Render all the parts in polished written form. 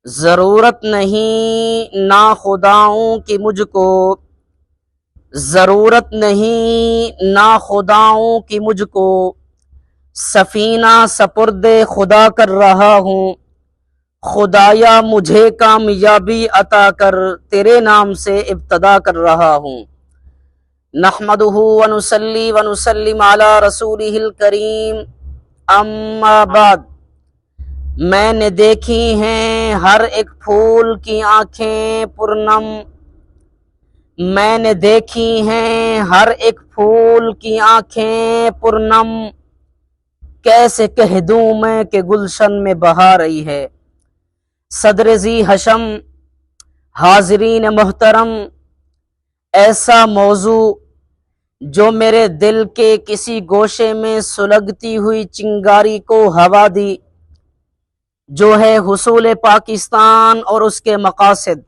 ضرورت نہیں ناخداؤں کی مجھ کو، ضرورت نہیں ناخداؤں کی مجھ کو، سفینہ سپرد خدا کر رہا ہوں۔ خدایا مجھے کامیابی عطا کر، تیرے نام سے ابتدا کر رہا ہوں۔ نحمدہ ونصلی ونسلم علی رسولہ الکریم، اما بعد۔ میں نے دیکھی ہیں ہر ایک پھول کی آنکھیں پرنم، میں نے دیکھی ہیں ہر ایک پھول کی آنکھیں پرنم، کیسے کہہ دوں میں کہ گلشن میں بہار رہی ہے۔ صدر ذی حشم، حاضرین محترم، ایسا موضوع جو میرے دل کے کسی گوشے میں سلگتی ہوئی چنگاری کو ہوا دی، جو ہے حصول پاکستان اور اس کے مقاصد۔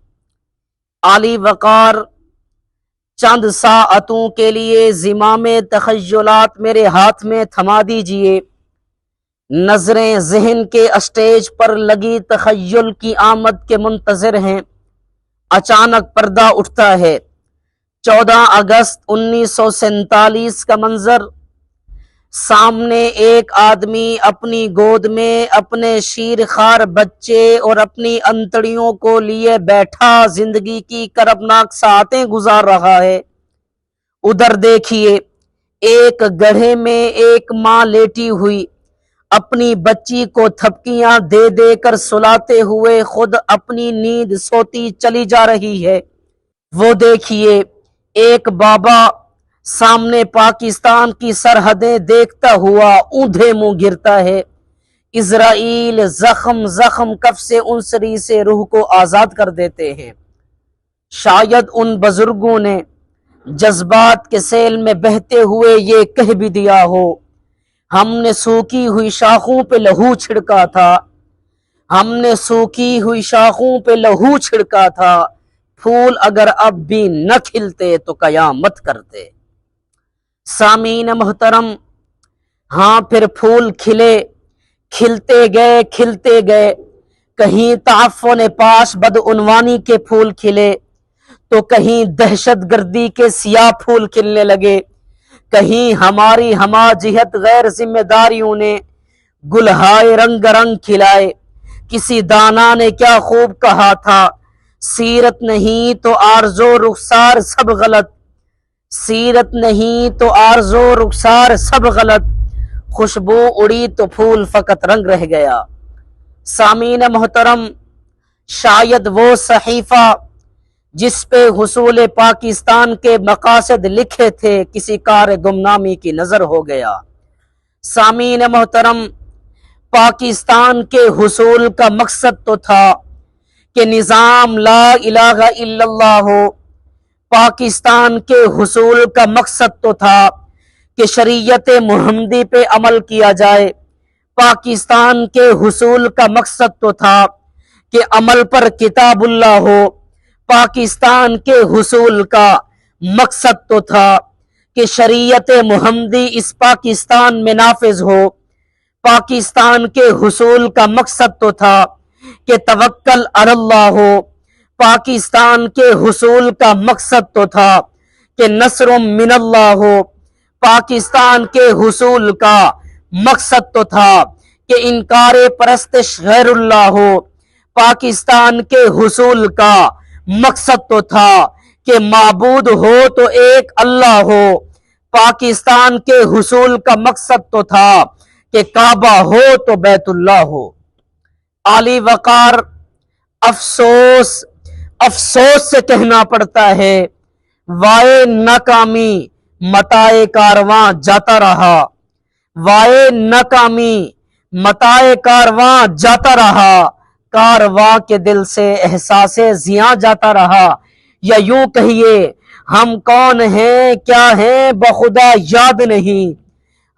عالی وقار چند ساعتوں کے لیے زمام تخیلات میرے ہاتھ میں تھما دیجئے۔ نظریں ذہن کے اسٹیج پر لگی تخیل کی آمد کے منتظر ہیں۔ اچانک پردہ اٹھتا ہے۔ 14 اگست 1947 کا منظر۔ سامنے ایک آدمی اپنی گود میں اپنے شیرخوار بچے اور اپنی انتڑیوں کو لیے بیٹھا زندگی کی کربناک ساعتیں گزار رہا ہے۔ ادھر دیکھیے، ایک گڑھے میں ایک ماں لیٹی ہوئی اپنی بچی کو تھپکیاں دے دے کر سلاتے ہوئے خود اپنی نیند سوتی چلی جا رہی ہے۔ وہ دیکھیے، ایک بابا سامنے پاکستان کی سرحدیں دیکھتا ہوا اوندھے منہ گرتا ہے۔ اسرائیل زخم زخم کف سے انصری سے روح کو آزاد کر دیتے ہیں۔ شاید ان بزرگوں نے جذبات کے سیل میں بہتے ہوئے یہ کہہ بھی دیا ہو، ہم نے سوکھی ہوئی شاخوں پہ لہو چھڑکا تھا، ہم نے سوکھی ہوئی شاخوں پہ لہو چھڑکا تھا، پھول اگر اب بھی نہ کھلتے تو قیامت کرتے۔ سامعین محترم، ہاں پھر پھول کھلے، کھلتے گئے، کہیں تعفن پاش بدعنوانی کے پھول کھلے تو کہیں دہشت گردی کے سیاہ پھول کھلنے لگے، کہیں ہماری ہما جہت غیر ذمہ داریوں نے گلہائے رنگ رنگ کھلائے۔ کسی دانا نے کیا خوب کہا تھا، سیرت نہیں تو آرزو رخسار سب غلط، سیرت نہیں تو آرزو رخسار سب غلط، خوشبو اڑی تو پھول فقط رنگ رہ گیا۔ سامعین محترم، شاید وہ صحیفہ جس پہ حصول پاکستان کے مقاصد لکھے تھے کسی کار گمنامی کی نظر ہو گیا۔ سامعین محترم، پاکستان کے حصول کا مقصد تو تھا کہ نظام لا الہ الا اللہ ہو، پاکستان کے حصول کا مقصد تو تھا کہ شریعت محمدی پہ عمل کیا جائے، پاکستان کے حصول کا مقصد تو تھا کہ عمل پر کتاب اللہ ہو، پاکستان کے حصول کا مقصد تو تھا کہ شریعت محمدی اس پاکستان میں نافذ ہو، پاکستان کے حصول کا مقصد تو تھا کہ توکل علی اللہ ہو، پاکستان کے حصول کا مقصد تو تھا کہ نصر من اللہ ہو، پاکستان کے حصول کا مقصد تو تھا کہ انکار پرستش غیر اللہ ہو، پاکستان کے حصول کا مقصد تو تھا کہ معبود ہو تو ایک اللہ ہو، پاکستان کے حصول کا مقصد تو تھا کہ کعبہ ہو تو بیت اللہ ہو۔ عالی وقار، افسوس سے کہنا پڑتا ہے، وائے ناکامی متاع کارواں جاتا رہا، وائے ناکامی متاع کارواں جاتا رہا، کارواں کے دل سے احساس زیاں جاتا رہا، یا یوں کہیے ہم کون ہیں کیا ہیں بخدا یاد نہیں،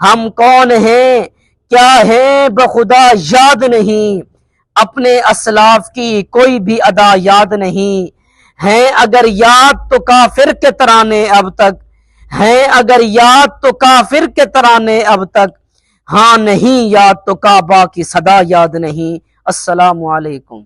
ہم کون ہیں کیا ہیں بخدا یاد نہیں، اپنے اسلاف کی کوئی بھی ادا یاد نہیں، ہیں اگر یاد تو کافر کے ترانے اب تک، ہیں اگر یاد تو کافر کے ترانے اب تک، ہاں نہیں یاد تو کعبہ کی صدا یاد نہیں۔ السلام علیکم۔